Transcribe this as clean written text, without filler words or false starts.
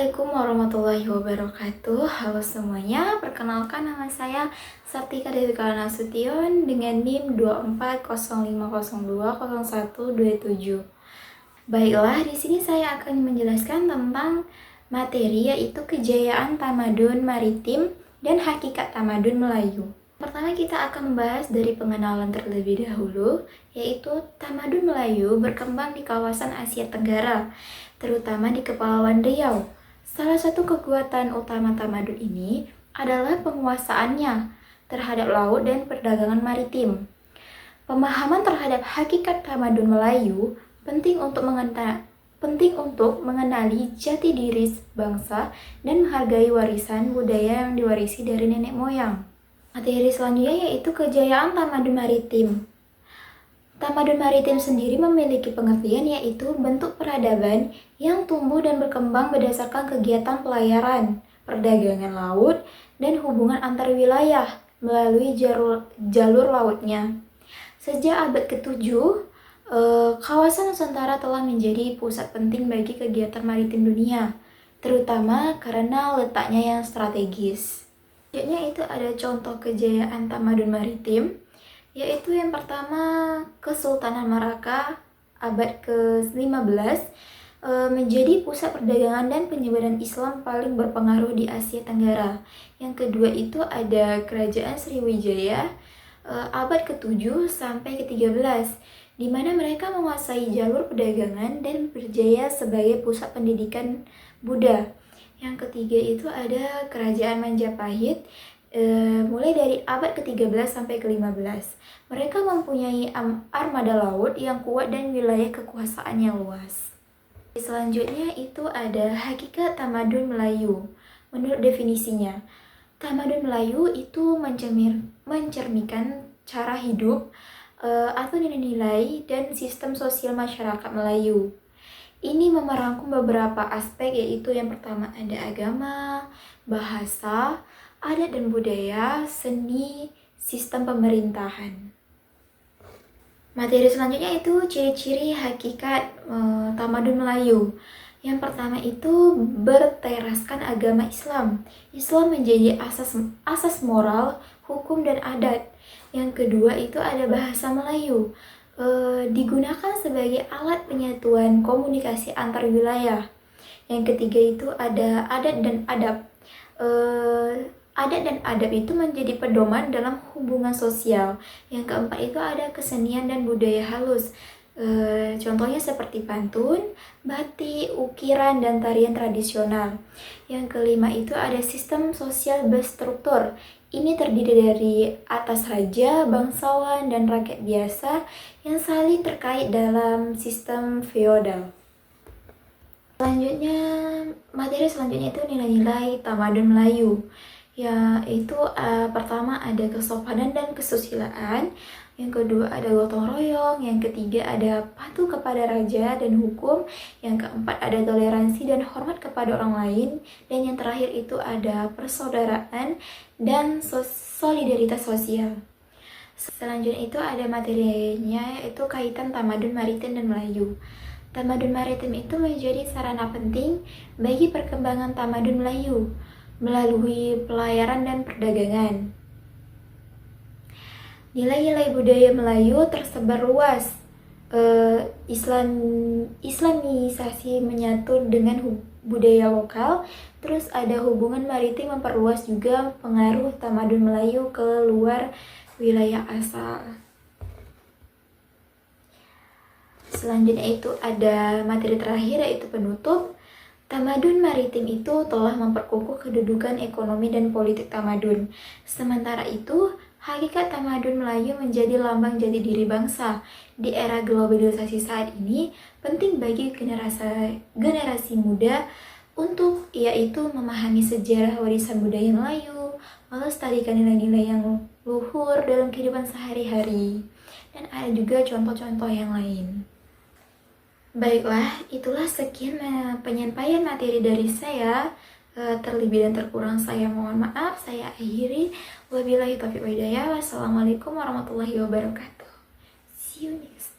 Assalamualaikum warahmatullahi wabarakatuh. Halo semuanya, perkenalkan nama saya Sartika Dewi Nasution dengan NIM 2405020127. Baiklah, di sini saya akan menjelaskan tentang materi yaitu kejayaan tamadun maritim dan hakikat tamadun Melayu. Pertama kita akan membahas dari pengenalan terlebih dahulu, yaitu tamadun Melayu berkembang di kawasan Asia Tenggara, terutama di Kepulauan Riau. Salah satu kekuatan utama tamadun ini adalah penguasaannya terhadap laut dan perdagangan maritim. Pemahaman terhadap hakikat tamadun Melayu penting untuk mengenali jati diri bangsa dan menghargai warisan budaya yang diwarisi dari nenek moyang. Materi selanjutnya yaitu kejayaan tamadun maritim. Tamadun maritim sendiri memiliki pengertian yaitu bentuk peradaban yang tumbuh dan berkembang berdasarkan kegiatan pelayaran, perdagangan laut, dan hubungan antar wilayah melalui jalur lautnya. Sejak abad ke-7, kawasan Nusantara telah menjadi pusat penting bagi kegiatan maritim dunia, terutama karena letaknya yang strategis. Selanjutnya itu ada contoh kejayaan tamadun maritim, yaitu yang pertama Kesultanan Malaka abad ke-15 menjadi pusat perdagangan dan penyebaran Islam paling berpengaruh di Asia Tenggara. Yang kedua itu ada Kerajaan Sriwijaya abad ke-7 sampai ke-13, di mana mereka menguasai jalur perdagangan dan berjaya sebagai pusat pendidikan Buddha. Yang ketiga itu ada Kerajaan Majapahit mulai dari abad ke-13 sampai ke-15. Mereka mempunyai armada laut yang kuat dan wilayah kekuasaan yang luas. Selanjutnya itu ada hakikat tamadun Melayu. Menurut definisinya, tamadun Melayu itu mencerminkan cara hidup atau nilai-nilai dan sistem sosial masyarakat Melayu. Ini merangkum beberapa aspek, yaitu yang pertama ada agama, bahasa, adat dan budaya, seni, sistem pemerintahan. Materi selanjutnya itu ciri-ciri hakikat tamadun Melayu. Yang pertama itu berteraskan agama Islam. Islam menjadi asas moral, hukum dan adat. Yang kedua itu ada bahasa Melayu. Digunakan sebagai alat penyatuan komunikasi antar wilayah. Yang ketiga itu ada adat dan adab. Adat dan adab itu menjadi pedoman dalam hubungan sosial. Yang keempat itu ada kesenian dan budaya halus. Contohnya seperti pantun, batik, ukiran, dan tarian tradisional. Yang kelima itu ada sistem sosial berstruktur. Ini terdiri dari atas raja, bangsawan, dan rakyat biasa yang saling terkait dalam sistem feodal. Materi selanjutnya itu nilai-nilai tamadun Melayu. Yaitu pertama ada kesopanan dan kesusilaan, yang kedua ada gotong royong, yang ketiga ada patuh kepada raja dan hukum, yang keempat ada toleransi dan hormat kepada orang lain, dan yang terakhir itu ada persaudaraan dan solidaritas sosial. Selanjutnya itu ada materinya yaitu kaitan tamadun maritim dan Melayu. Tamadun maritim itu menjadi sarana penting bagi perkembangan tamadun Melayu melalui pelayaran dan perdagangan. Nilai-nilai budaya Melayu tersebar luas. Islamisasi menyatu dengan budaya lokal. Terus ada hubungan maritim memperluas juga pengaruh tamadun Melayu ke luar wilayah asal. Selanjutnya itu ada materi terakhir yaitu penutup. Tamadun maritim itu telah memperkukuh kedudukan ekonomi dan politik tamadun. Sementara itu, hakikat tamadun Melayu menjadi lambang jati diri bangsa. Di era globalisasi saat ini, penting bagi generasi muda untuk yaitu memahami sejarah warisan budaya Melayu, melestarikan nilai-nilai yang luhur dalam kehidupan sehari-hari. Dan ada juga contoh-contoh yang lain. Baiklah, itulah sekian penyampaian materi dari saya. Terlebih dan terkurang saya mohon maaf. Saya akhiri. Wabillahi taufiq wal hidayah. Wassalamualaikum warahmatullahi wabarakatuh. See you next.